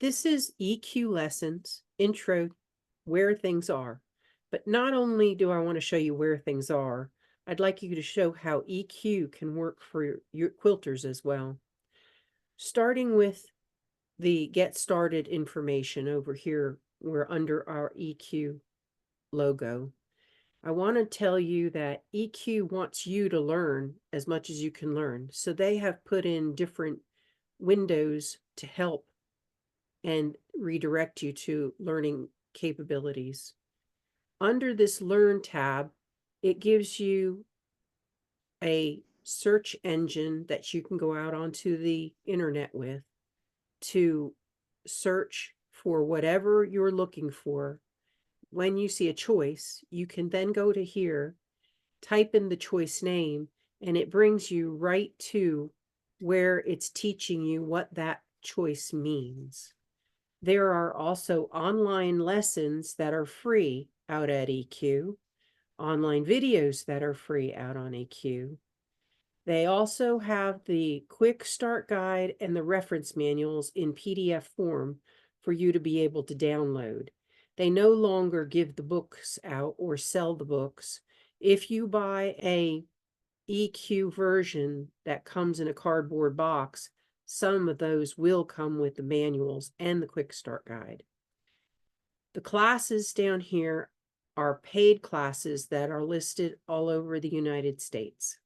This is EQ Lessons, Intro, Where Things Are. But not only do I want to show you where things are, I'd like you to show how EQ can work for your quilters as well. Starting with the Get Started information over here, we're under our EQ logo. I want to tell you that EQ wants you to learn as much as you can learn. So they have put in different windows to help and redirect you to learning capabilities. Under this Learn tab, it gives you a search engine that you can go out onto the internet with to search for whatever you're looking for. When you see a choice, you can then go to here, type in the choice name, and it brings you right to where it's teaching you what that choice means. There are also online lessons that are free out at EQ, online videos that are free out on EQ. They also have the quick start guide and the reference manuals in PDF form for you to be able to download. They no longer give the books out or sell the books. If you buy a EQ version that comes in a cardboard box, some of those will come with the manuals and the quick start guide. The classes down here are paid classes that are listed all over the United States.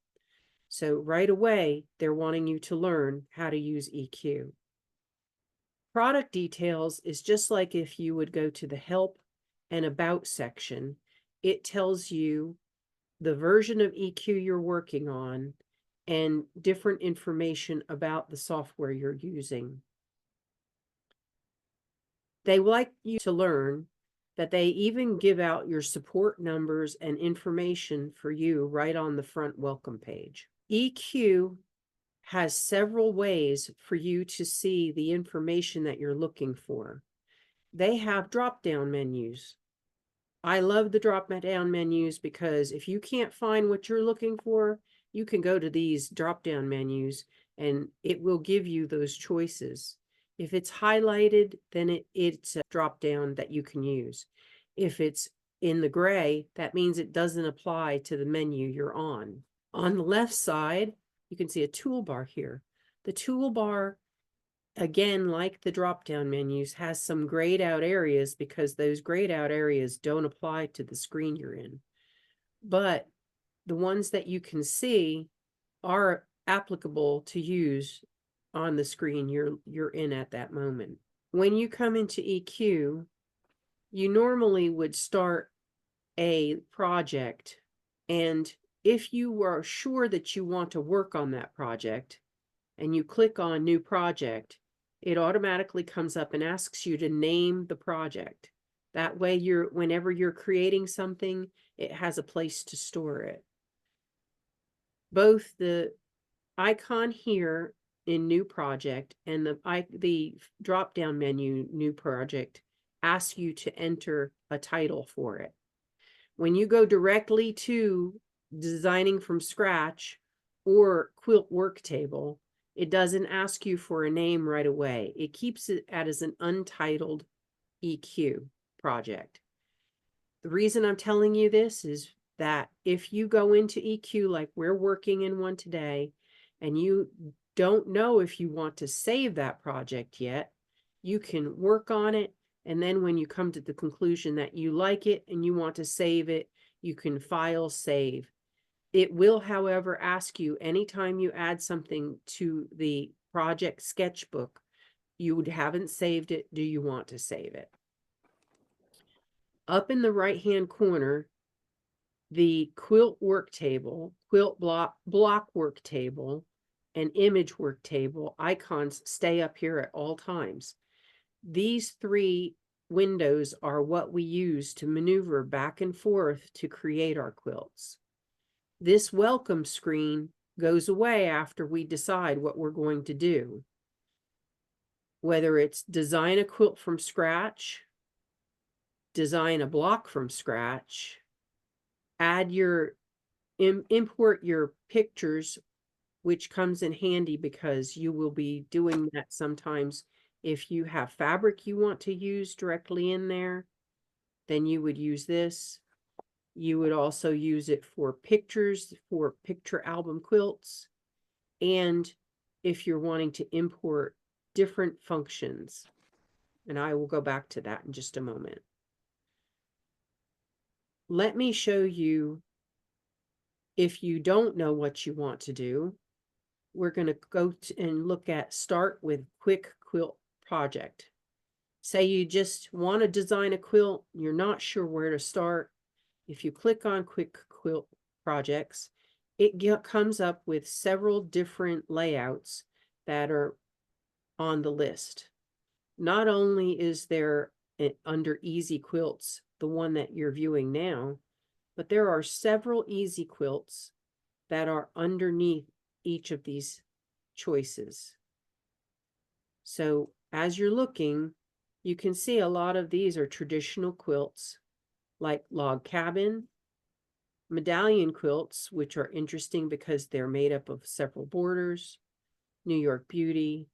So right away, they're wanting you to learn how to use EQ. Product details is just like if you would go to the help and about section. It tells you the version of EQ you're working on and different information about the software you're using. They like you to learn that they even give out your support numbers and information for you right on the front welcome page. EQ has several ways for you to see the information that you're looking for. They have drop-down menus. I love the drop-down menus because if you can't find what you're looking for, you can go to these drop-down menus and it will give you those choices. If it's highlighted, then it's a drop-down that you can use. If it's in the gray, that means it doesn't apply to the menu you're on. On the left side, you can see a toolbar here. The toolbar, again, like the drop-down menus, has some grayed out areas because those grayed out areas don't apply to the screen you're in. But the ones that you can see are applicable to use on the screen you're in at that moment. When you come into EQ, you normally would start a project, and if you are sure that you want to work on that project and you click on New Project, it automatically comes up and asks you to name the project. That way, whenever you're creating something, it has a place to store it. Both the icon here in New Project and the drop-down menu New Project asks you to enter a title for it. When you go directly to designing from scratch or quilt work table, it doesn't ask you for a name right away. It keeps it as an untitled EQ project. The reason I'm telling you this is that if you go into EQ like we're working in one today, and you don't know if you want to save that project yet, you can work on it. And then when you come to the conclusion that you like it and you want to save it, you can file save. It will, however, ask you anytime you add something to the project sketchbook, you haven't saved it, do you want to save it? Up in the right-hand corner, the quilt work table, quilt block work table, and image work table icons stay up here at all times. These three windows are what we use to maneuver back and forth to create our quilts. This welcome screen goes away after we decide what we're going to do. Whether it's design a quilt from scratch, design a block from scratch, add your import your pictures, which comes in handy because you will be doing that sometimes If you have fabric you want to use directly in there, then you would use this. You would also use it for pictures, for picture album quilts. And if you're wanting to import different functions, and I will go back to that in just a moment. Let me show you, if you don't know what you want to do, we're going to go and look at start with quick quilt project. Say you just want to design a quilt, you're not sure where to start. If you click on quick quilt projects, it comes up with several different layouts that are on the list. Not only is there under easy quilts, the one that you're viewing now, but there are several easy quilts that are underneath each of these choices. So as you're looking, you can see a lot of these are traditional quilts, like log cabin, medallion quilts, which are interesting because they're made up of several borders, New York Beauty,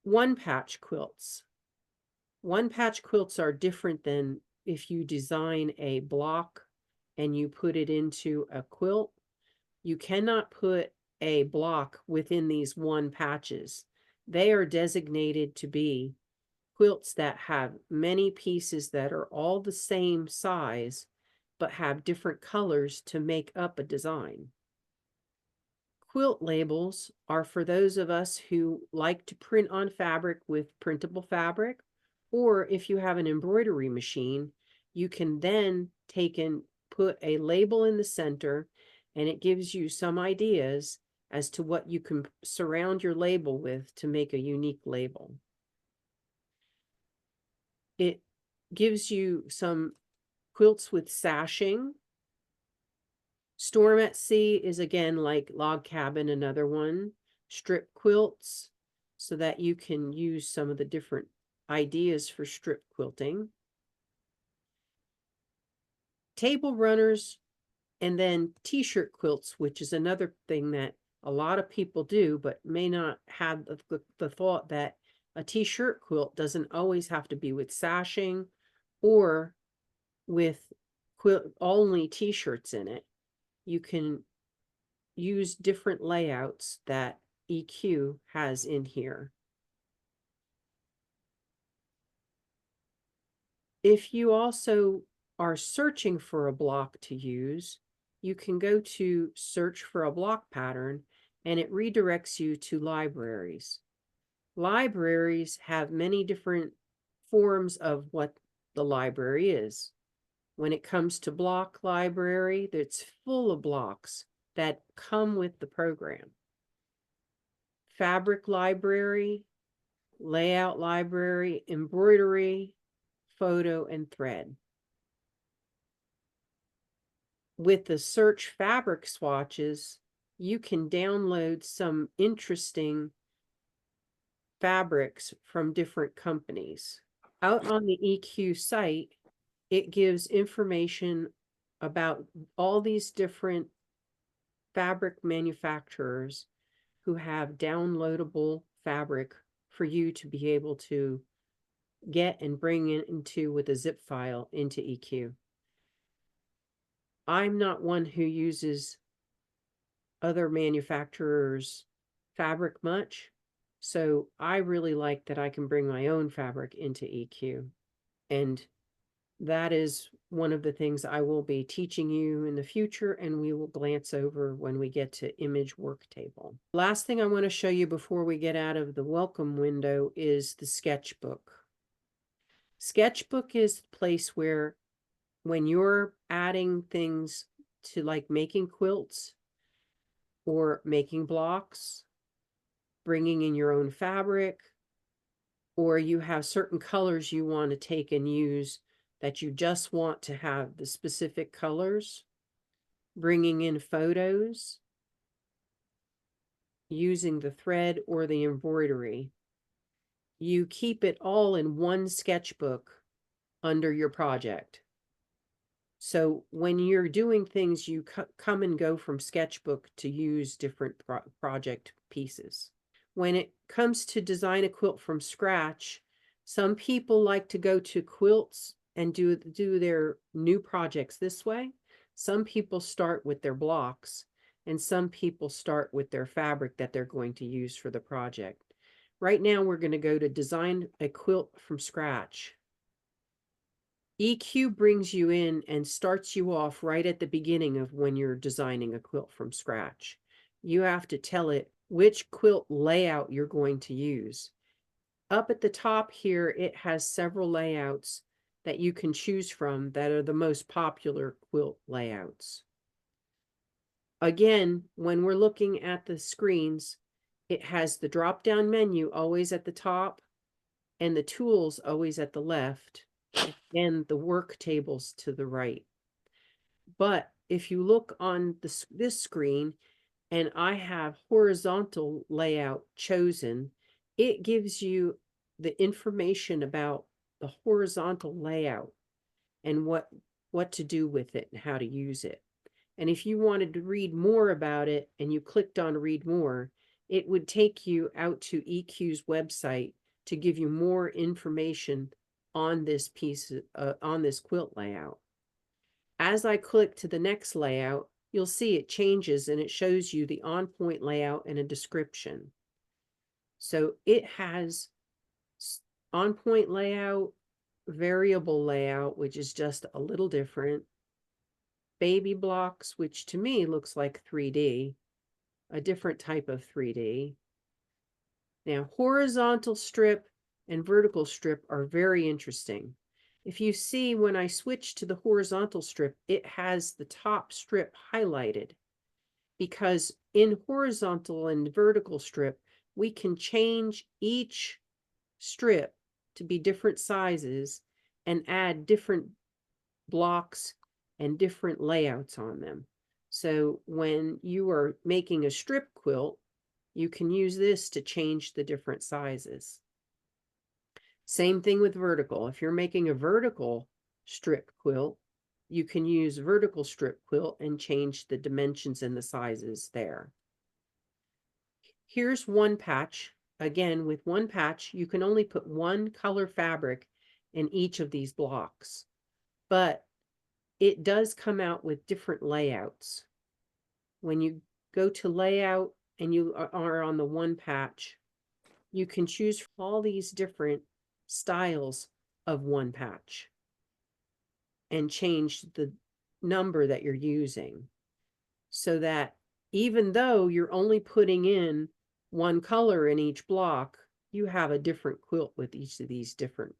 one patch quilts. One patch quilts are different than if you design a block and you put it into a quilt. You cannot put a block within these one patches. They are designated to be quilts that have many pieces that are all the same size, but have different colors to make up a design. Quilt labels are for those of us who like to print on fabric with printable fabric, or if you have an embroidery machine, you can then take and put a label in the center, and it gives you some ideas as to what you can surround your label with to make a unique label. It gives you some quilts with sashing. Storm at Sea is again like log cabin, another one. Strip quilts, so that you can use some of the different ideas for strip quilting. Table runners, and then t-shirt quilts, which is another thing that a lot of people do, but may not have the thought that a t-shirt quilt doesn't always have to be with sashing or with quilt only t-shirts in it. You can use different layouts that EQ has in here. If you also are searching for a block to use, you can go to search for a block pattern, and it redirects you to libraries. Libraries have many different forms of what the library is. When it comes to block library, it's full of blocks that come with the program. Fabric library, layout library, embroidery, photo, and thread. With the search fabric swatches, you can download some interesting fabrics from different companies. Out on the EQ site, it gives information about all these different fabric manufacturers who have downloadable fabric for you to be able to get and bring it into with a zip file into EQ. I'm not one who uses other manufacturers' fabric much, so I really like that I can bring my own fabric into EQ. And that is one of the things I will be teaching you in the future, and we will glance over when we get to image work table. Last thing I want to show you before we get out of the welcome window is the sketchbook. Sketchbook is the place where when you're adding things to like making quilts or making blocks, bringing in your own fabric, or you have certain colors you want to take and use that you just want to have the specific colors, bringing in photos, using the thread or the embroidery. You keep it all in one sketchbook under your project. So when you're doing things, you come and go from sketchbook to use different project pieces. when it comes to design a quilt from scratch, some people like to go to quilts and do their new projects this way. Some people start with their blocks, and some people start with their fabric that they're going to use for the project. Right now, we're going to go to design a quilt from scratch. EQ brings you in and starts you off right at the beginning of when you're designing a quilt from scratch. You have to tell it which quilt layout you're going to use. Up at the top here, it has several layouts that you can choose from that are the most popular quilt layouts. Again, when we're looking at the screens, it has the drop-down menu always at the top and the tools always at the left and the work tables to the right. But if you look on this screen and I have horizontal layout chosen, it gives you the information about the horizontal layout and what to do with it and how to use it. And if you wanted to read more about it and you clicked on read more, it would take you out to EQ's website to give you more information on this piece, on this quilt layout. As I click to the next layout, you'll see it changes and it shows you the on-point layout and a description. So it has on-point layout, variable layout, which is just a little different, baby blocks, which to me looks like 3D, a different type of 3D. Now, horizontal strip and vertical strip are very interesting. If you see when I switch to the horizontal strip, it has the top strip highlighted because in horizontal and vertical strip, we can change each strip to be different sizes and add different blocks and different layouts on them. So when you are making a strip quilt, you can use this to change the different sizes. Same thing with vertical. If you're making a vertical strip quilt, you can use vertical strip quilt and change the dimensions and the sizes there. Here's one patch. Again, with one patch, you can only put one color fabric in each of these blocks, but it does come out with different layouts. When you go to layout and you are on the one patch, you can choose all these different styles of one patch and change the number that you're using so that even though you're only putting in one color in each block, you have a different quilt with each of these different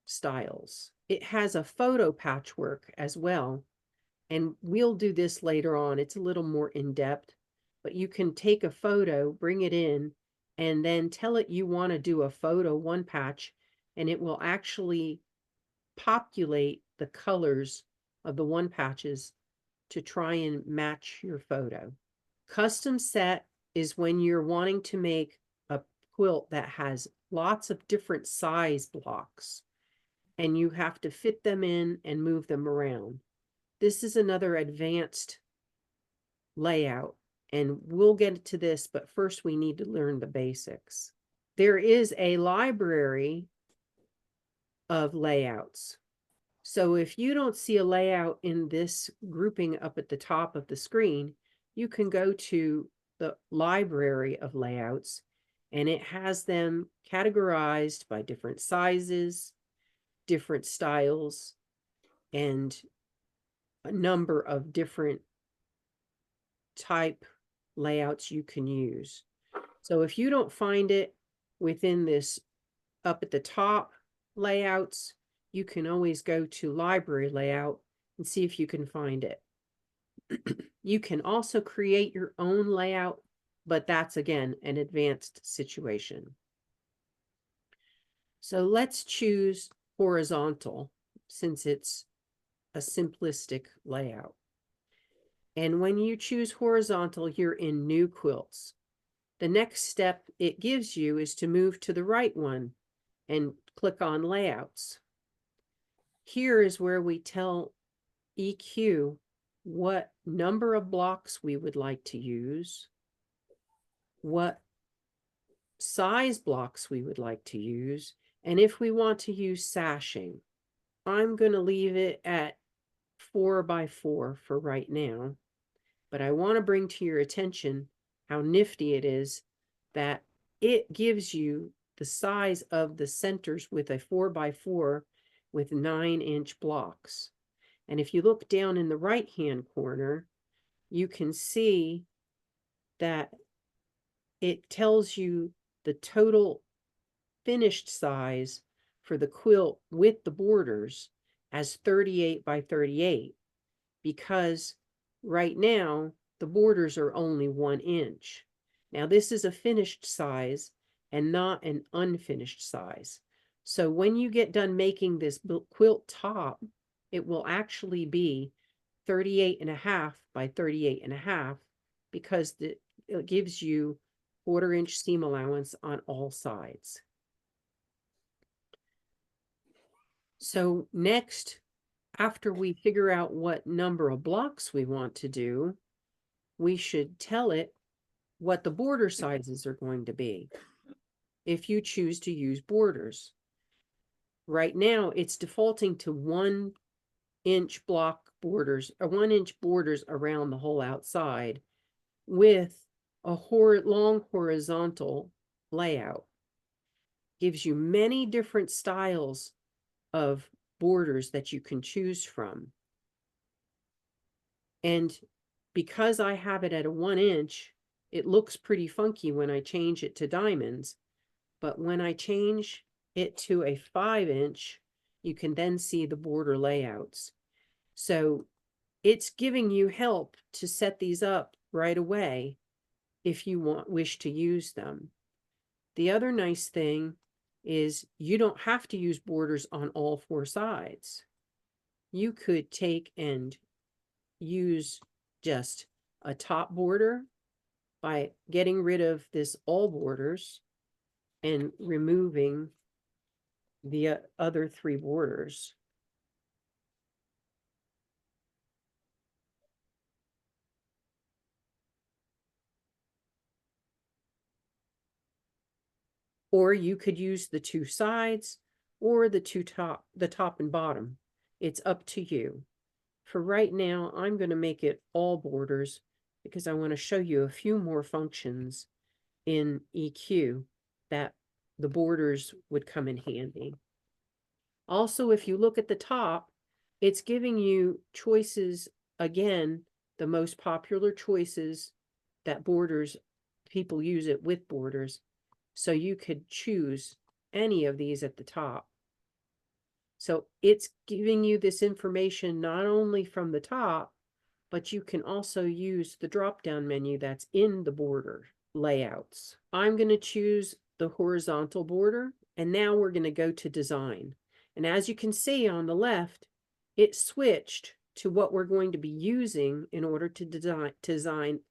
styles. It has a photo patchwork as well, and we'll do this later on. It's a little more in-depth, but you can take a photo, bring it in, and then tell it you want to do a photo one patch, and it will actually populate the colors of the one patches to try and match your photo. Custom set is when you're wanting to make a quilt that has lots of different size blocks, and you have to fit them in and move them around. This is another advanced layout, and we'll get to this, but first we need to learn the basics. There is a library of layouts. So if you don't see a layout in this grouping up at the top of the screen, you can go to the library of layouts, and it has them categorized by different sizes, different styles, and a number of different type layouts you can use. So if you don't find it within this up at the top layouts, you can always go to library layout and see if you can find it. You can also create your own layout, but that's again an advanced situation. So let's choose horizontal since it's a simplistic layout. And when you choose horizontal, you're in new quilts. The next step it gives you is to move to the right one and click on layouts. Here is where we tell EQ what number of blocks we would like to use, what size blocks we would like to use, and if we want to use sashing. I'm going to leave it at 4x4 for right now, but I want to bring to your attention how nifty it is that it gives you the size of the centers with a 4x4 with 9-inch blocks. And if you look down in the right-hand corner, you can see that it tells you the total finished size for the quilt with the borders as 38 by 38, because right now the borders are only 1 inch. Now this is a finished size and not an unfinished size. So when you get done making this quilt top, it will actually be 38.5 by 38.5, because it gives you 1/4 inch seam allowance on all sides. So next, after we figure out what number of blocks we want to do, we should tell it what the border sizes are going to be if you choose to use borders. Right now, it's defaulting to 1-inch block borders, or 1-inch borders around the whole outside with a long horizontal layout. Gives you many different styles of borders that you can choose from. And because I have it at a 1-inch, it looks pretty funky when I change it to diamonds. But when I change it to a 5-inch, you can then see the border layouts. So it's giving you help to set these up right away if you wish to use them. The other nice thing is you don't have to use borders on all 4 sides. You could take and use just a top border by getting rid of this all borders and removing the other 3 borders. Or you could use the 2 sides or the top and bottom. It's up to you. For right now, I'm going to make it all borders because I want to show you a few more functions in EQ that the borders would come in handy. Also, if you look at the top, it's giving you choices, again, the most popular choices that borders, people use it with borders. So you could choose any of these at the top. So it's giving you this information not only from the top, but you can also use the drop-down menu that's in the border layouts. I'm going to choose the horizontal border, and now we're going to go to design. And as you can see on the left, it switched to what we're going to be using in order to design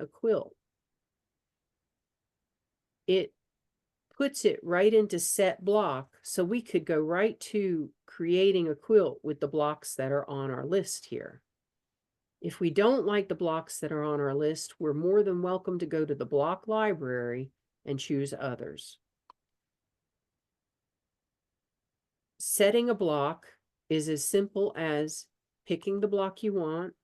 a quilt. It puts it right into set block, so we could go right to creating a quilt with the blocks that are on our list here. If we don't like the blocks that are on our list, we're more than welcome to go to the block library and choose others. Setting a block is as simple as picking the block you want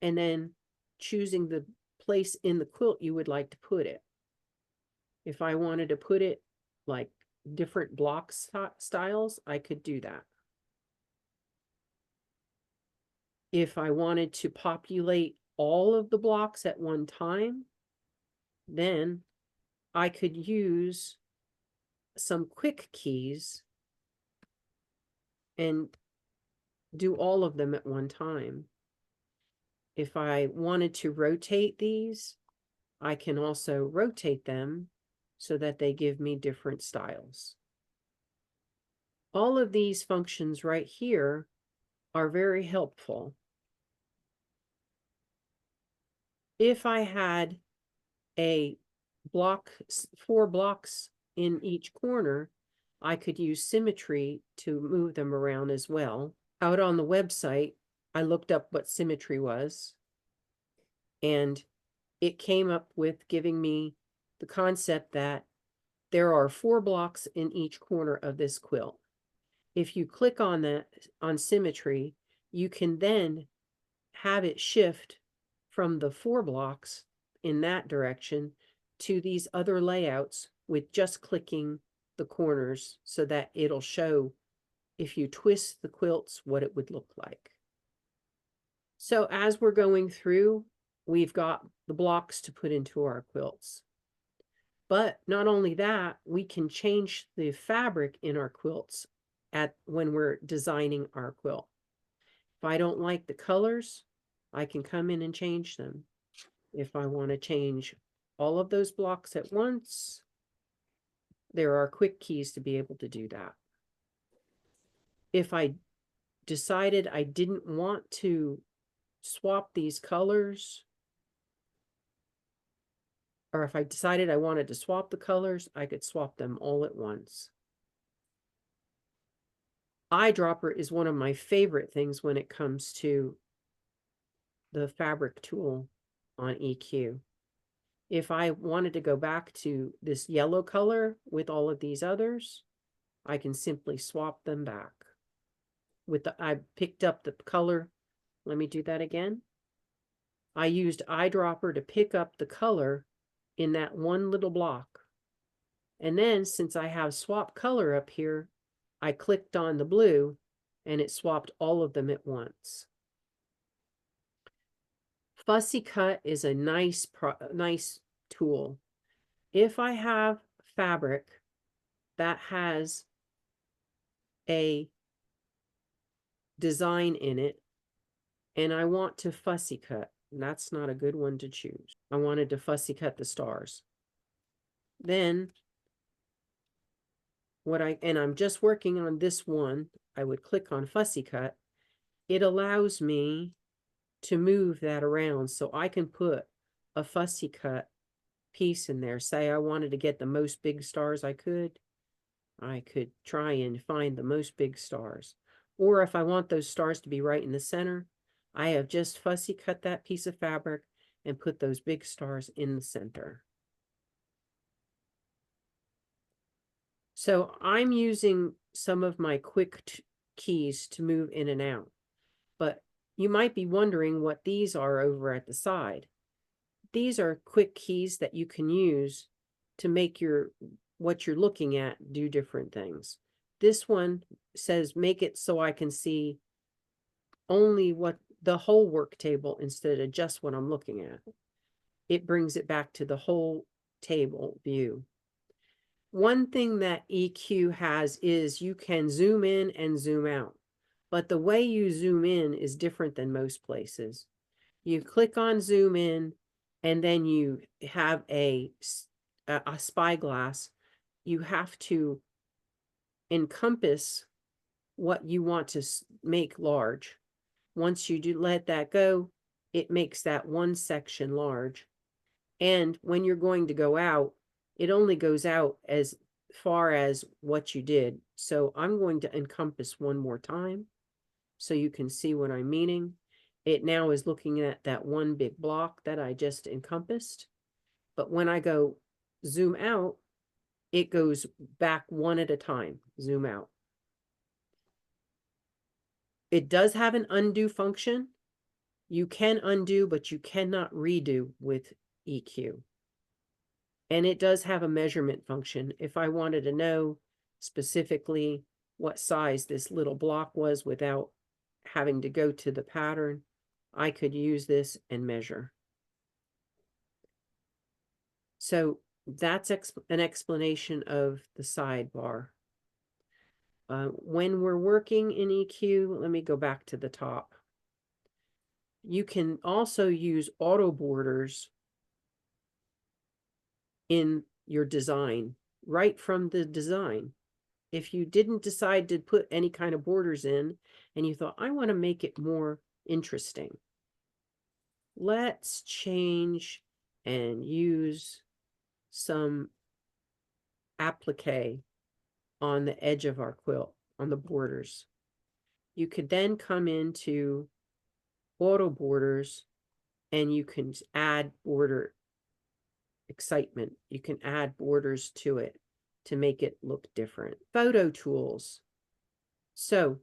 and then choosing the place in the quilt you would like to put it. If I wanted to put it like different block styles, I could do that. If I wanted to populate all of the blocks at one time, then I could use some quick keys and do all of them at one time. If I wanted to rotate these, I can also rotate them so that they give me different styles. All of these functions right here are very helpful. If I had a block, 4 blocks in each corner, I could use symmetry to move them around as well. Out on the website, I looked up what symmetry was, and it came up with giving me the concept that there are 4 blocks in each corner of this quilt. If you click on that, on symmetry, you can then have it shift from the 4 blocks in that direction to these other layouts with just clicking the corners so that it'll show, if you twist the quilts, what it would look like. So as we're going through, we've got the blocks to put into our quilts. But not only that, we can change the fabric in our quilts when we're designing our quilt. If I don't like the colors, I can come in and change them. If I want to change all of those blocks at once, there are quick keys to be able to do that. If I decided I didn't want to swap these colors, or if I decided I wanted to swap the colors, I could swap them all at once. Eyedropper is one of my favorite things when it comes to the fabric tool on EQ. If I wanted to go back to this yellow color with all of these others, I can simply swap them back. I picked up the color. Let me do that again. I used eyedropper to pick up the color in that one little block. And then since I have swap color up here, I clicked on the blue and it swapped all of them at once. Fussy cut is a nice tool. If I have fabric that has a design in it and I want to fussy cut, that's not a good one to choose. I wanted to fussy cut the stars. Then I'm just working on this one, I would click on fussy cut. It allows me to move that around so I can put a fussy cut piece in there. Say I wanted to get the most big stars I could try and find the most big stars. Or if I want those stars to be right in the center, I have just fussy cut that piece of fabric and put those big stars in the center. So I'm using some of my quick keys to move in and out, but you might be wondering what these are over at the side. These are quick keys that you can use to make what you're looking at do different things. This one says make it so I can see only the whole work table instead of just what I'm looking at. It brings it back to the whole table view. One thing that EQ has is you can zoom in and zoom out, but the way you zoom in is different than most places. You click on zoom in and then you have a spyglass. You have to encompass what you want to make large. Once you do let that go, it makes that one section large. And when you're going to go out, it only goes out as far as what you did. So I'm going to encompass one more time so you can see what I'm meaning. It now is looking at that one big block that I just encompassed. But when I go zoom out, it goes back one at a time, zoom out. It does have an undo function. You can undo, but you cannot redo with EQ. And it does have a measurement function. If I wanted to know specifically what size this little block was without having to go to the pattern, I could use this and measure. So that's an explanation of the sidebar. When we're working in EQ, let me go back to the top. You can also use auto borders in your design, right from the design. If you didn't decide to put any kind of borders in and you thought, I want to make it more interesting, let's change and use some applique on the edge of our quilt, on the borders. You could then come into auto borders and you can add border excitement. You can add borders to it to make it look different. Photo tools. So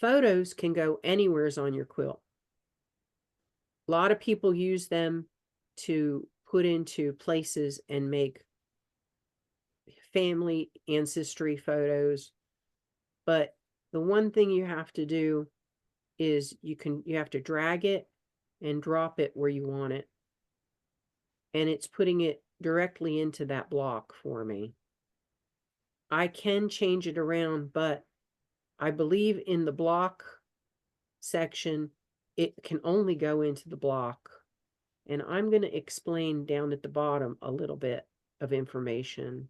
photos can go anywheres on your quilt. A lot of people use them to put into places and make family ancestry photos. But the one thing you have to do is you have to drag it and drop it where you want it. And it's putting it directly into that block for me. I can change it around, but I believe in the block section, it can only go into the block. And I'm going to explain down at the bottom a little bit of information.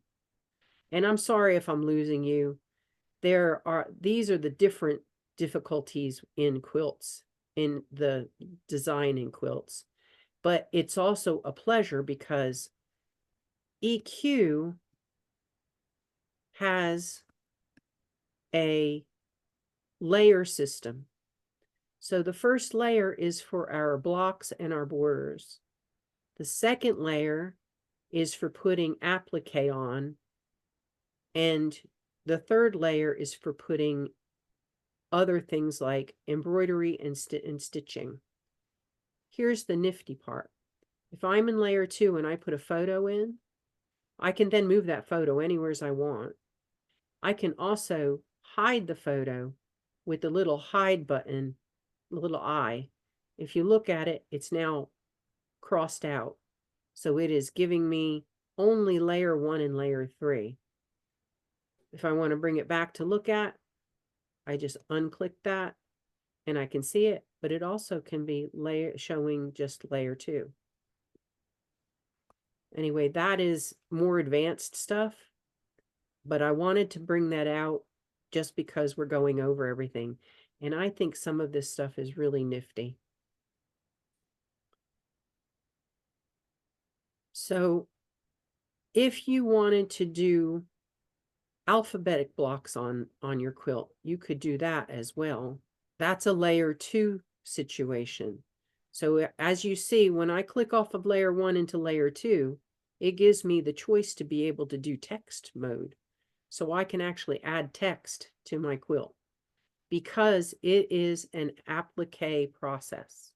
And I'm sorry if I'm losing you. These are the different difficulties in quilts, in the design in quilts. But it's also a pleasure because EQ has a layer system. So the first layer is for our blocks and our borders. The second layer is for putting applique on. And the third layer is for putting other things like embroidery and stitching. Here's the nifty part. If I'm in layer 2 and I put a photo in, I can then move that photo anywhere as I want. I can also hide the photo with the little hide button, the little eye. If you look at it, it's now crossed out. So it is giving me only layer 1 and layer 3. If I want to bring it back to look at, I just unclick that and I can see it, but it also can be showing just layer 2. Anyway, that is more advanced stuff, but I wanted to bring that out just because we're going over everything. And I think some of this stuff is really nifty. So if you wanted to do alphabetic blocks on your quilt, you could do that as well. That's a layer 2 situation. So as you see, when I click off of layer 1 into layer 2, it gives me the choice to be able to do text mode. So I can actually add text to my quilt because it is an applique process.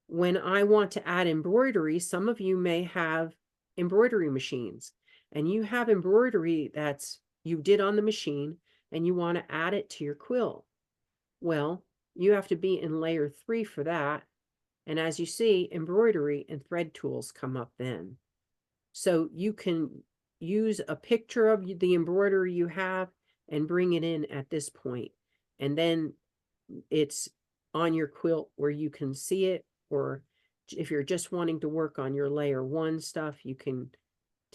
When I want to add embroidery, some of you may have embroidery machines and you have embroidery that's you did on the machine and you want to add it to your quilt. Well, you have to be in layer 3 for that. And as you see, embroidery and thread tools come up then. So you can use a picture of the embroidery you have and bring it in at this point. And then it's on your quilt where you can see it, or if you're just wanting to work on your layer 1 stuff, you can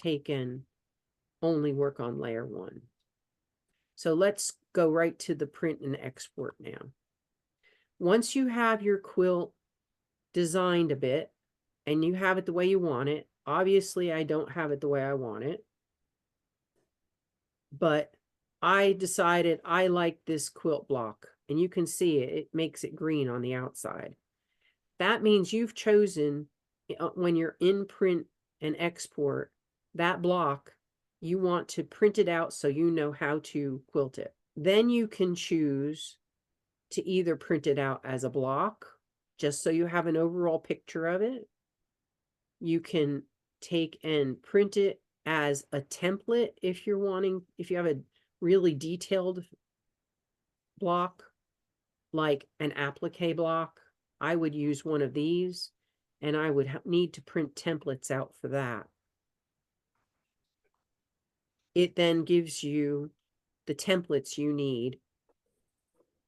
take and only work on layer 1. So let's go right to the print and export now. Once you have your quilt designed a bit and you have it the way you want it, obviously I don't have it the way I want it, but I decided I like this quilt block, and you can see it, it makes it green on the outside. That means you've chosen, when you're in print and export, that block, you want to print it out so you know how to quilt it. Then you can choose to either print it out as a block, just so you have an overall picture of it. You can take and print it as a template if you're wanting, if you have a really detailed block, like an applique block. I would use one of these, and I would need to print templates out for that. It then gives you the templates you need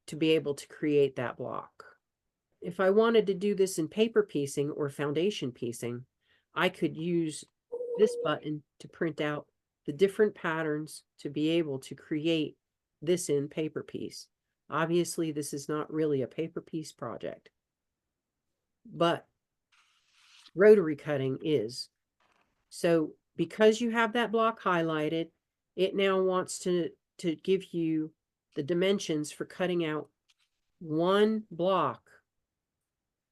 to be able to create that block. If I wanted to do this in paper piecing or foundation piecing, I could use this button to print out the different patterns to be able to create this in paper piece. Obviously, this is not really a paper piece project, but rotary cutting is. So because you have that block highlighted, it now wants to give you the dimensions for cutting out one block.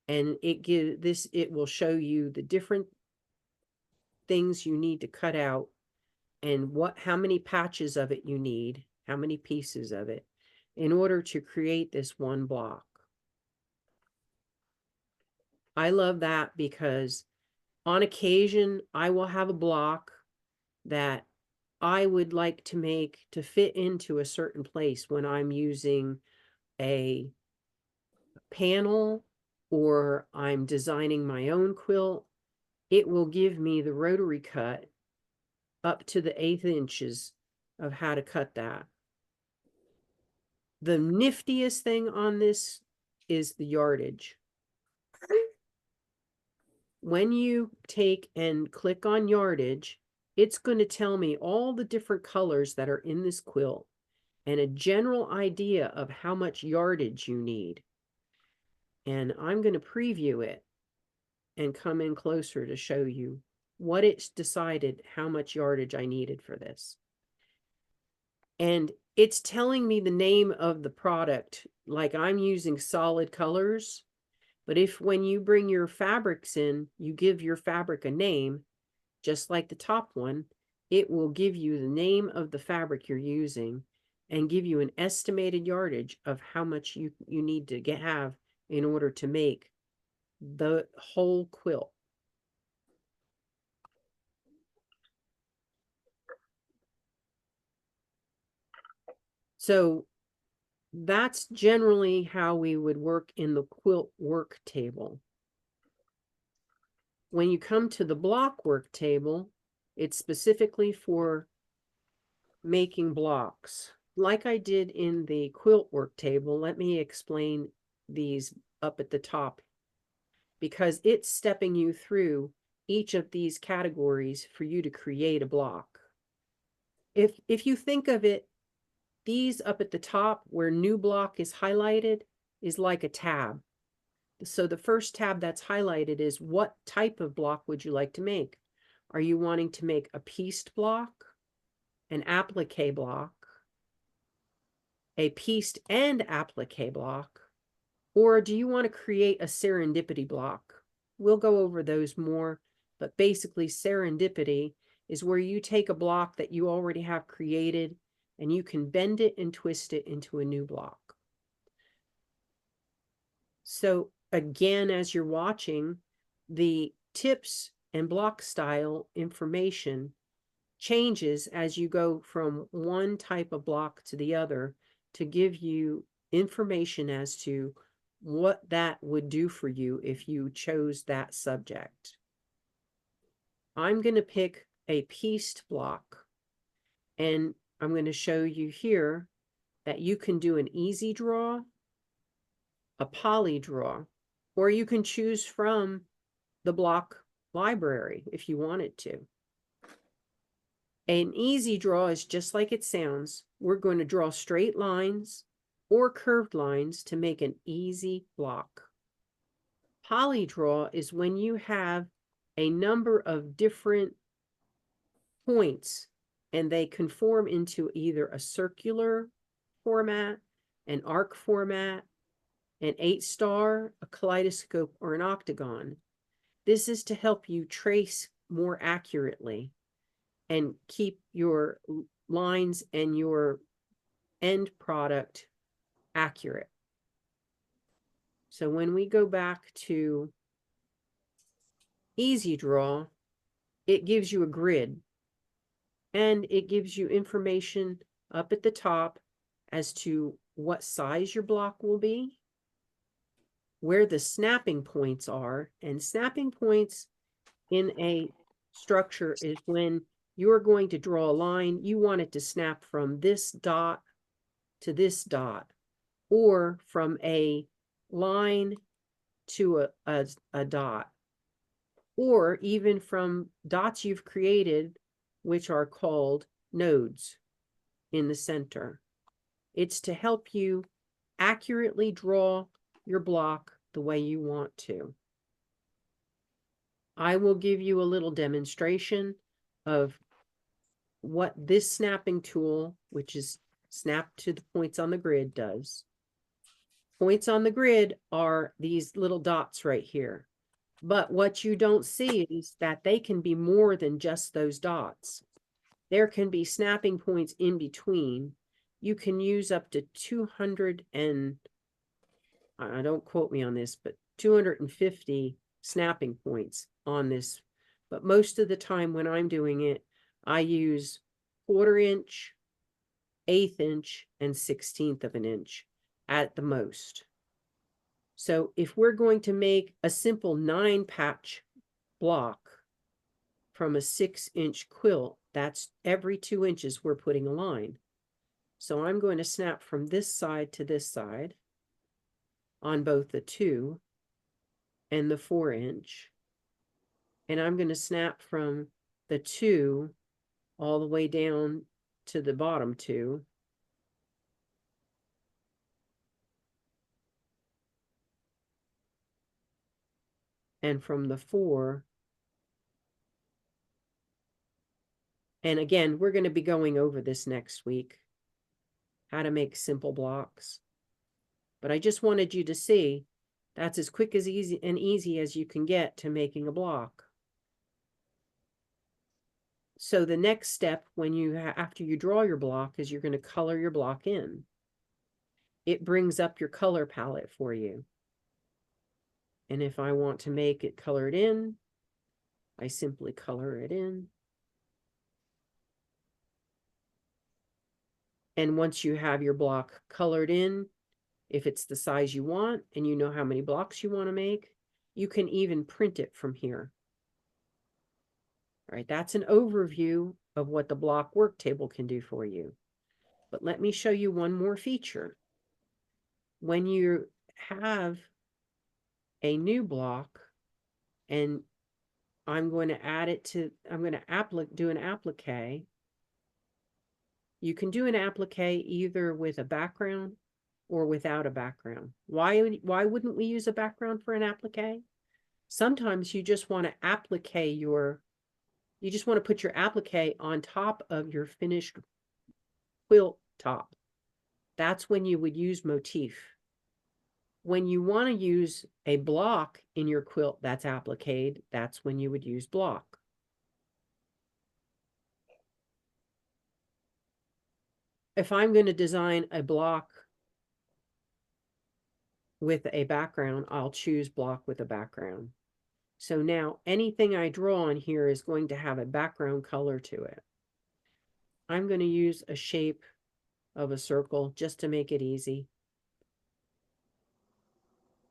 And it will show you the different things you need to cut out and how many patches of it you need, how many pieces of it, in order to create this one block. I love that because on occasion, I will have a block that I would like to make to fit into a certain place when I'm using a panel or I'm designing my own quilt. It will give me the rotary cut up to the 1/8 inches of how to cut that. The niftiest thing on this is the yardage. When you take and click on yardage, it's going to tell me all the different colors that are in this quilt and a general idea of how much yardage you need. And I'm going to preview it and come in closer to show you what it's decided how much yardage I needed for this. And it's telling me the name of the product, like I'm using solid colors. But if when you bring your fabrics in, you give your fabric a name, just like the top one, it will give you the name of the fabric you're using and give you an estimated yardage of how much you need to have in order to make the whole quilt. So that's generally how we would work in the quilt work table. When you come to the block work table, it's specifically for making blocks. Like I did in the quilt work table, let me explain these up at the top because it's stepping you through each of these categories for you to create a block. If you think of it, these up at the top where new block is highlighted is like a tab. So the first tab that's highlighted is what type of block would you like to make? Are you wanting to make a pieced block, an applique block, a pieced and applique block, or do you want to create a serendipity block? We'll go over those more, but basically serendipity is where you take a block that you already have created and you can bend it and twist it into a new block. So again, as you're watching, the tips and block style information changes as you go from one type of block to the other to give you information as to what that would do for you if you chose that subject. I'm going to pick a pieced block, and I'm going to show you here that you can do an easy draw, a poly draw, or you can choose from the block library if you wanted to. An easy draw is just like it sounds. We're going to draw straight lines or curved lines to make an easy block. Poly draw is when you have a number of different points and they conform into either a circular format, an arc format, an 8-star, a kaleidoscope, or an octagon. This is to help you trace more accurately and keep your lines and your end product accurate. So when we go back to Easy Draw, it gives you a grid and it gives you information up at the top as to what size your block will be, where the snapping points are, and snapping points in a structure is when you're going to draw a line, you want it to snap from this dot to this dot, or from a line to a dot, or even from dots you've created, which are called nodes in the center. It's to help you accurately draw your block the way you want to. I will give you a little demonstration of what this snapping tool, which is snap to the points on the grid, does. Points on the grid are these little dots right here. But what you don't see is that they can be more than just those dots. There can be snapping points in between. You can use up to 200 and, I don't quote me on this, but 250 snapping points on this. But most of the time when I'm doing it, I use 1/4 inch, 1/8 inch, and 1/16 of an inch at the most. So if we're going to make a simple 9-patch block from a 6-inch quilt, that's every 2 inches we're putting a line. So I'm going to snap from this side to this side on both the 2 and the 4-inch. And I'm going to snap from the 2 all the way down to the bottom 2. And from the 4. And again, we're going to be going over this next week, how to make simple blocks. But I just wanted you to see that's as quick as easy as you can get to making a block. So the next step when you after you draw your block is you're going to color your block in. It brings up your color palette for you. And if I want to make it colored in, I simply color it in. And once you have your block colored in, if it's the size you want and you know how many blocks you want to make, you can even print it from here. All right, that's an overview of what the block work table can do for you. But let me show you one more feature. When you have a new block and I'm going to add it to, I'm going to do an applique. You can do an applique either with a background or without a background. Why wouldn't we use a background for an applique? Sometimes you just want to you just want to put your applique on top of your finished quilt top. That's when you would use motif. When you want to use a block in your quilt that's appliqued, that's when you would use block. If I'm going to design a block with a background, I'll choose block with a background. So now anything I draw on here is going to have a background color to it. I'm going to use a shape of a circle just to make it easy.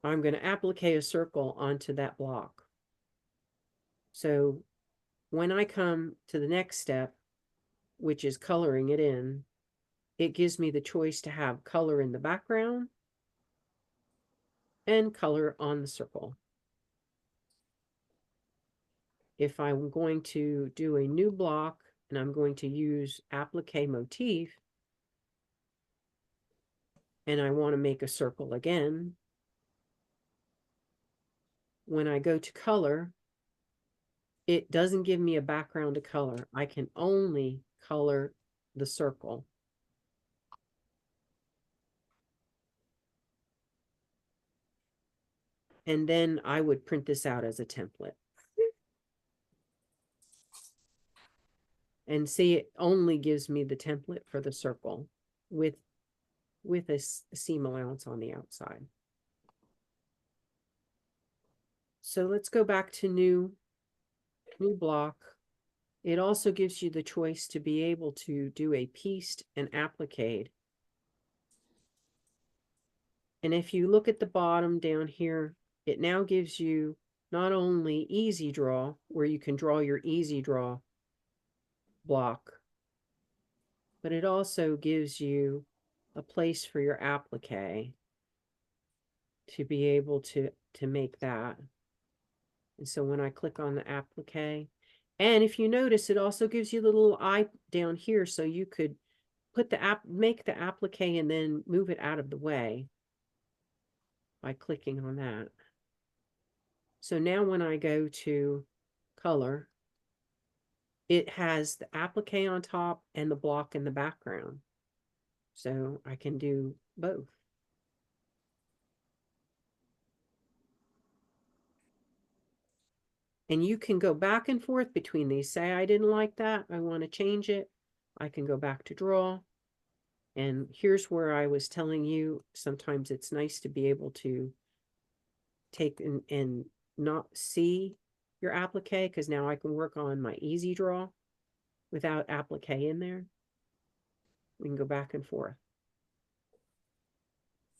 I'm going to applique a circle onto that block. So when I come to the next step, which is coloring it in, it gives me the choice to have color in the background and color on the circle. If I'm going to do a new block and I'm going to use applique motif, and I want to make a circle again, when I go to color, it doesn't give me a background to color. I can only color the circle. And then I would print this out as a template. And see, it only gives me the template for the circle with a seam allowance on the outside. So let's go back to new block. It also gives you the choice to be able to do a pieced and appliqued. And if you look at the bottom down here, it now gives you not only easy draw, where you can draw your easy draw block, but it also gives you a place for your applique to be able to make that. And so when I click on the applique, and if you notice, it also gives you the little eye down here, so you could put make the applique and then move it out of the way by clicking on that. So now when I go to color, it has the applique on top and the block in the background. So I can do both. And you can go back and forth between these. Say, I didn't like that. I want to change it. I can go back to draw. And here's where I was telling you, sometimes it's nice to be able to take and not see your applique, because now I can work on my easy draw without applique in there. We can go back and forth.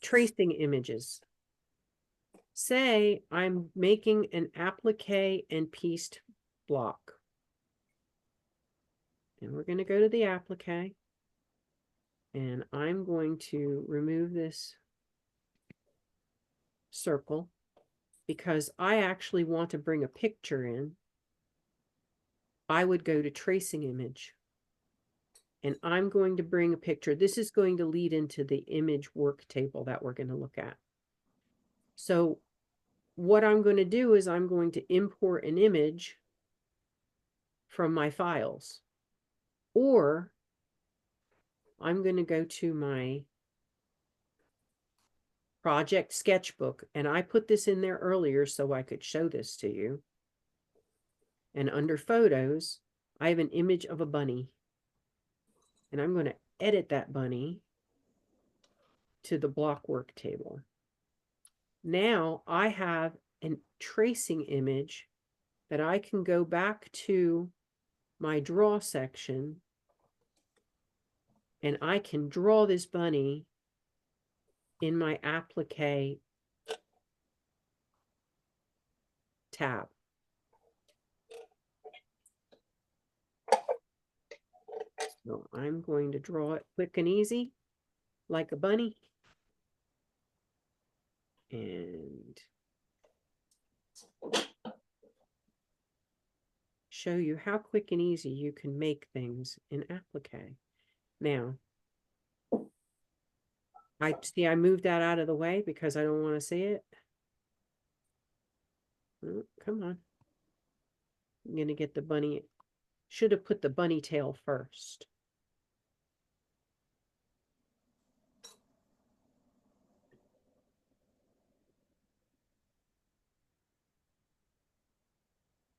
Tracing images. Say I'm making an applique and pieced block. And we're going to go to the applique. And I'm going to remove this circle because I actually want to bring a picture in. I would go to tracing image. And I'm going to bring a picture. This is going to lead into the image work table that we're going to look at. So what I'm going to do is I'm going to import an image from my files. Or I'm going to go to my project sketchbook, and I put this in there earlier so I could show this to you. And under photos, I have an image of a bunny. And I'm going to edit that bunny to the block work table. Now I have a tracing image that I can go back to my draw section, and I can draw this bunny in my applique tab. So I'm going to draw it quick and easy, like a bunny. And show you how quick and easy you can make things in applique. Now, I moved that out of the way because I don't want to see it. Oh, come on. I'm going to get the bunny. Should have put the bunny tail first.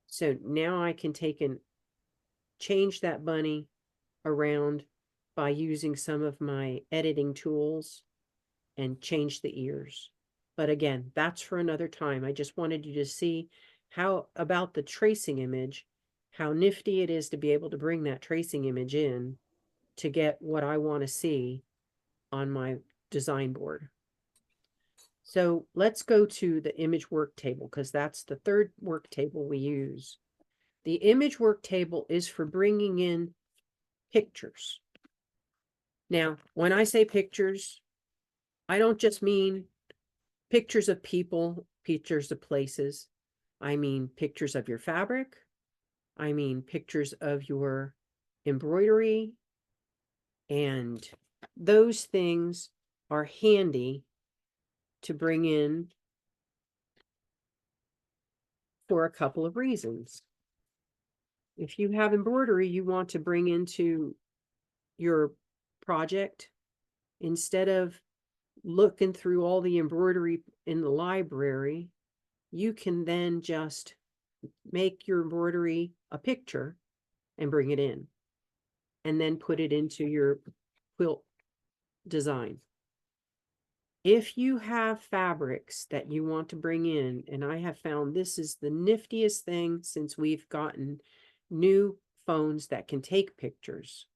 So now I can take and change that bunny around by using some of my editing tools and change the ears. But again, that's for another time. I just wanted you to see how about the tracing image, how nifty it is to be able to bring that tracing image in to get what I want to see on my design board. So let's go to the image work table, because that's the third work table we use. The image work table is for bringing in pictures. Now, when I say pictures, I don't just mean pictures of people, pictures of places. I mean pictures of your fabric. I mean pictures of your embroidery. And those things are handy to bring in for a couple of reasons. If you have embroidery you want to bring into your project, instead of looking through all the embroidery in the library, you can then just make your embroidery a picture and bring it in, and then put it into your quilt design. If you have fabrics that you want to bring in, and I have found this is the niftiest thing since we've gotten new phones that can take pictures.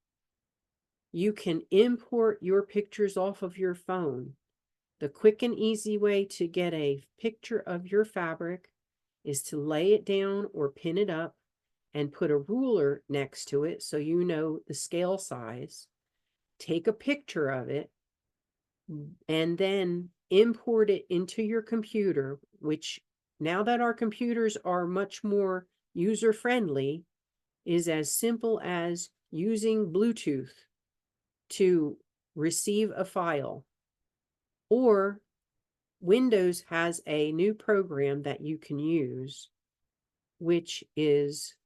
You can import your pictures off of your phone. The quick and easy way to get a picture of your fabric is to lay it down or pin it up and put a ruler next to it so you know the scale size. Take a picture of it and then import it into your computer, which now that our computers are much more user-friendly, is as simple as using Bluetooth to receive a file. Or Windows has a new program that you can use, which is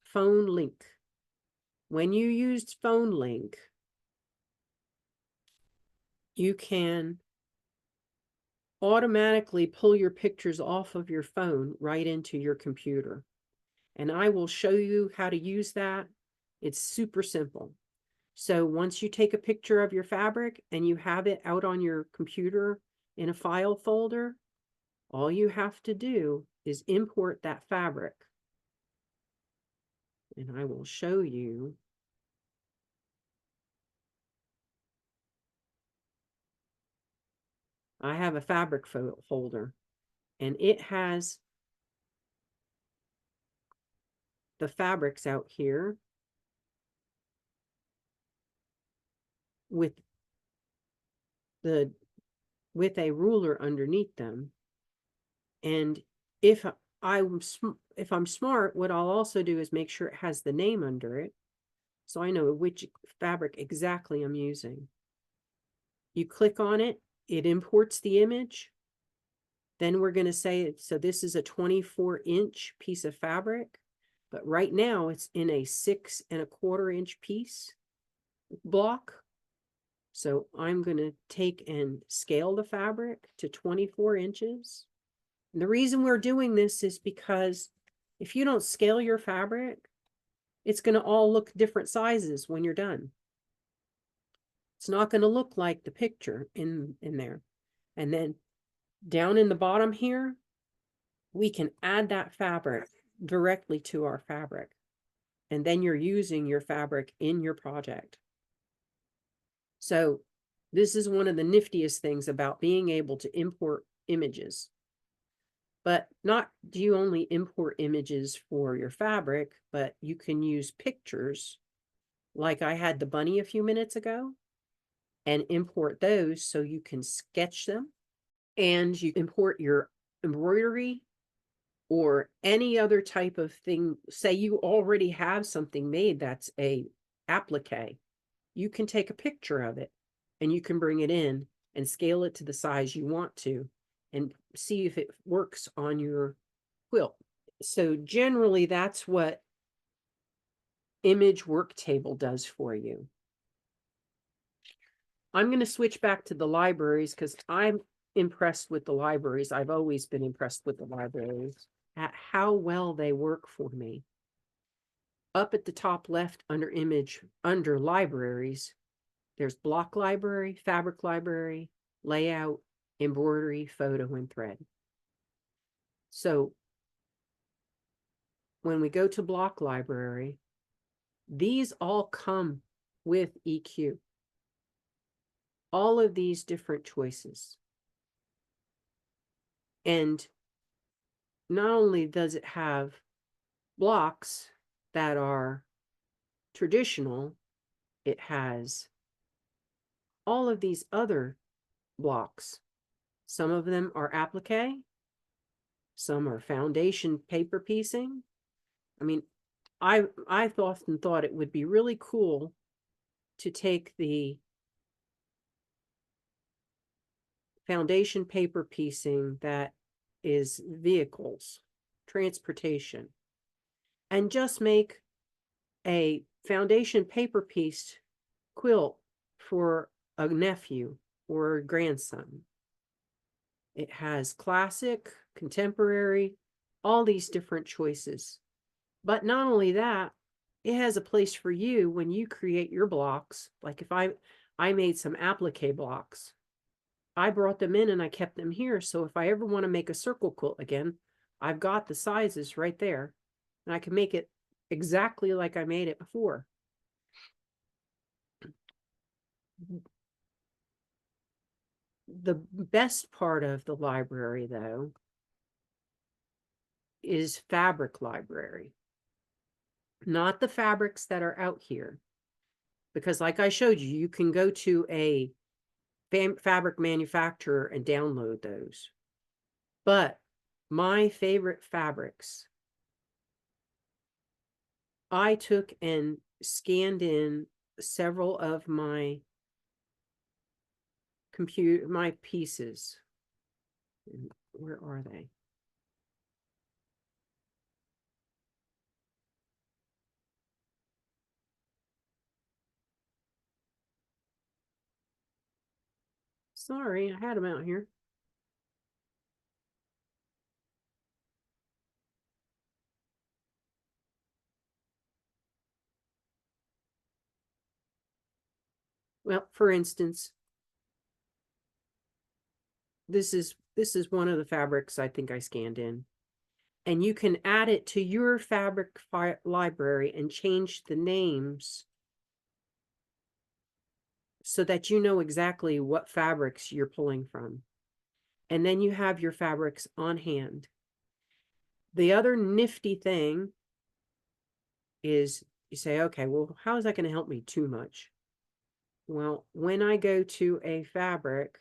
Phone Link. When you use Phone Link, you can automatically pull your pictures off of your phone right into your computer. And I will show you how to use that. It's super simple. So once you take a picture of your fabric and you have it out on your computer in a file folder, all you have to do is import that fabric. And I will show you. I have a fabric folder, and it has the fabrics out here with a ruler underneath them. And if I'm smart, what I'll also do is make sure it has the name under it, so I know which fabric exactly I'm using. You click on it, it imports the image. Then we're going to say, so this is a 24-inch piece of fabric, but right now it's in a 6¼ inch piece block. So I'm going to take and scale the fabric to 24 inches. And the reason we're doing this is because if you don't scale your fabric, it's going to all look different sizes when you're done. It's not going to look like the picture in there. And then down in the bottom here, we can add that fabric directly to our fabric. And then you're using your fabric in your project. So this is one of the niftiest things about being able to import images. But not do you only import images for your fabric, but you can use pictures, like I had the bunny a few minutes ago, and import those so you can sketch them. And you import your embroidery or any other type of thing. Say you already have something made that's a applique. You can take a picture of it and you can bring it in and scale it to the size you want to and see if it works on your quilt. So generally that's what Image Work Table does for you. I'm going to switch back to the libraries because I'm impressed with the libraries. I've always been impressed with the libraries at how well they work for me. Up at the top left under libraries, there's block library, fabric library, layout, embroidery, photo, and thread. So when we go to block library, these all come with EQ. All of these different choices. And not only does it have blocks that are traditional, it has all of these other blocks. Some of them are applique, some are foundation paper piecing. I mean, I've often thought it would be really cool to take the foundation paper piecing that is vehicles, transportation, and just make a foundation paper piece quilt for a nephew or a grandson. It has classic, contemporary, all these different choices. But not only that, it has a place for you when you create your blocks. Like if I made some applique blocks, I brought them in and I kept them here. So if I ever want to make a circle quilt again, I've got the sizes right there and I can make it exactly like I made it before. The best part of the library, though, is fabric library. Not the fabrics that are out here. Because like I showed you, you can go to a fabric manufacturer and download those. But my favorite fabrics, I took and scanned in several of my pieces. Where are they? Sorry, I had them out here. Well, for instance, this is one of the fabrics I think I scanned in. And you can add it to your fabric library and change the names so that you know exactly what fabrics you're pulling from. And then you have your fabrics on hand. The other nifty thing is you say, okay, well, how is that going to help me too much? Well, when I go to a fabric,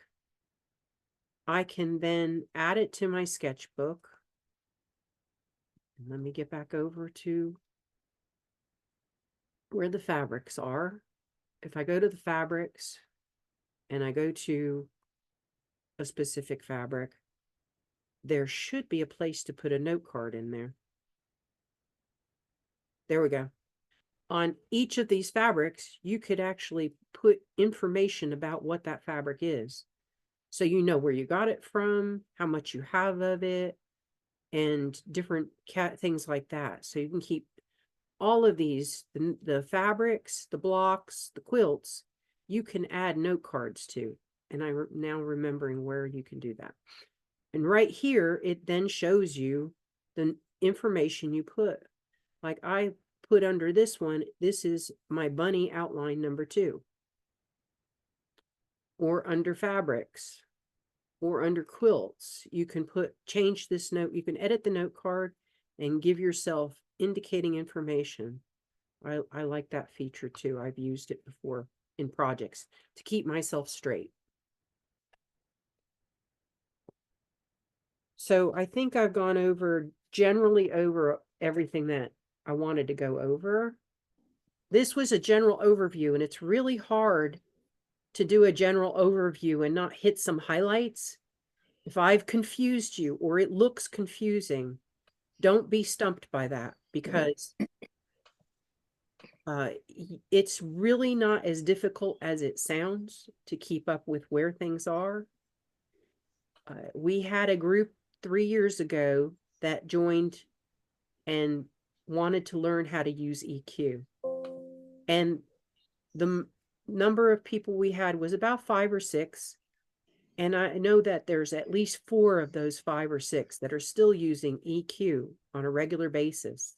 I can then add it to my sketchbook. And let me get back over to where the fabrics are. If I go to the fabrics and I go to a specific fabric, there should be a place to put a note card in there. There we go. On each of these fabrics, you could actually put information about what that fabric is. So you know where you got it from, how much you have of it, and different things like that. So you can keep all of these, the fabrics, the blocks, the quilts, you can add note cards to. And I'm now remembering where you can do that. And right here, it then shows you the information you put. Like I put under this one, this is my bunny outline number 2. Or under fabrics, or under quilts, you can change this note. You can edit the note card and give yourself indicating information. I like that feature too. I've used it before in projects to keep myself straight. So I think I've gone generally over everything that I wanted to go over. This was a general overview, and it's really hard to do a general overview and not hit some highlights. If I've confused you or it looks confusing, don't be stumped by that, because it's really not as difficult as it sounds to keep up with where things are. We had a group 3 years ago that joined and wanted to learn how to use EQ. And the number of people we had was about 5 or 6. And I know that there's at least 4 of those 5 or 6 that are still using EQ on a regular basis.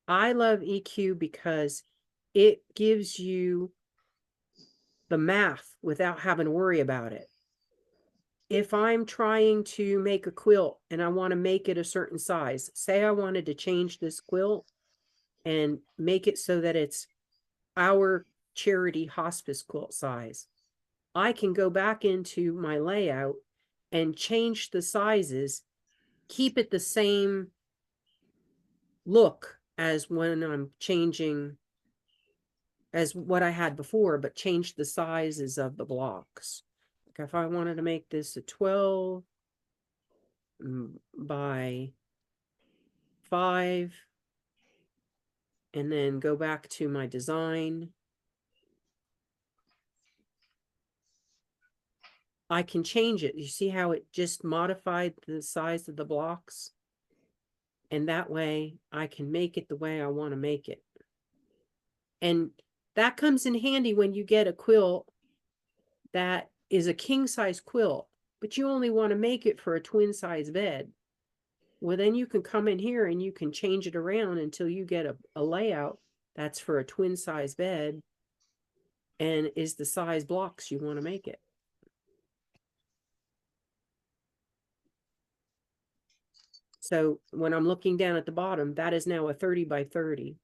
I love EQ because it gives you the math without having to worry about it. If I'm trying to make a quilt and I want to make it a certain size, say I wanted to change this quilt and make it so that it's our charity hospice quilt size, I can go back into my layout and change the sizes, keep it the same look as when I'm changing as what I had before, but change the sizes of the blocks. Like if I wanted to make this a 12 by 5, and then go back to my design, I can change it. You see how it just modified the size of the blocks? And that way I can make it the way I want to make it. And that comes in handy when you get a quilt that is a king size quilt, but you only want to make it for a twin size bed. Well, then you can come in here and you can change it around until you get a layout that's for a twin size bed and is the size blocks you want to make it. So when I'm looking down at the bottom, that is now a 30 by 30.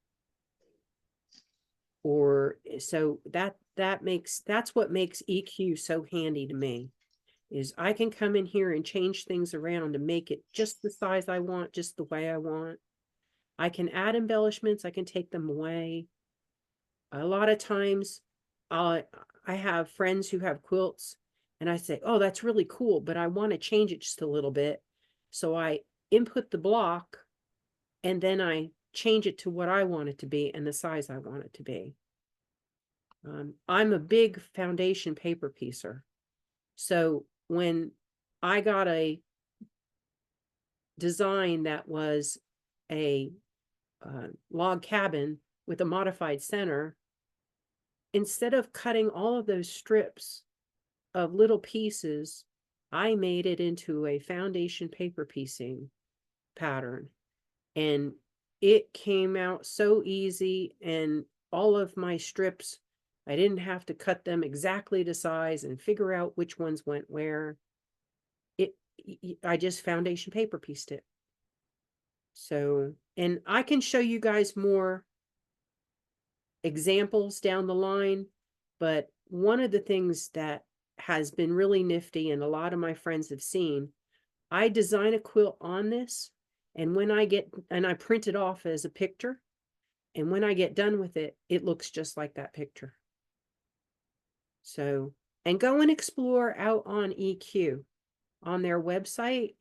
Or so that's what makes EQ so handy to me, is I can come in here and change things around to make it just the size I want, just the way I want. I can add embellishments, I can take them away. A lot of times I have friends who have quilts and I say, oh, that's really cool, but I want to change it just a little bit. So I input the block and then I change it to what I want it to be and the size I want it to be. I'm a big foundation paper piecer. So when I got a design that was a log cabin with a modified center, instead of cutting all of those strips of little pieces, I made it into a foundation paper piecing pattern. And it came out so easy, and all of my strips, I didn't have to cut them exactly to size and figure out which ones went where. I just foundation paper pieced it. So, and I can show you guys more examples down the line, but one of the things that has been really nifty and a lot of my friends have seen, I design a quilt on this, and when I print it off as a picture, and when I get done with it, it looks just like that picture. So, and go and explore out on EQ on their website.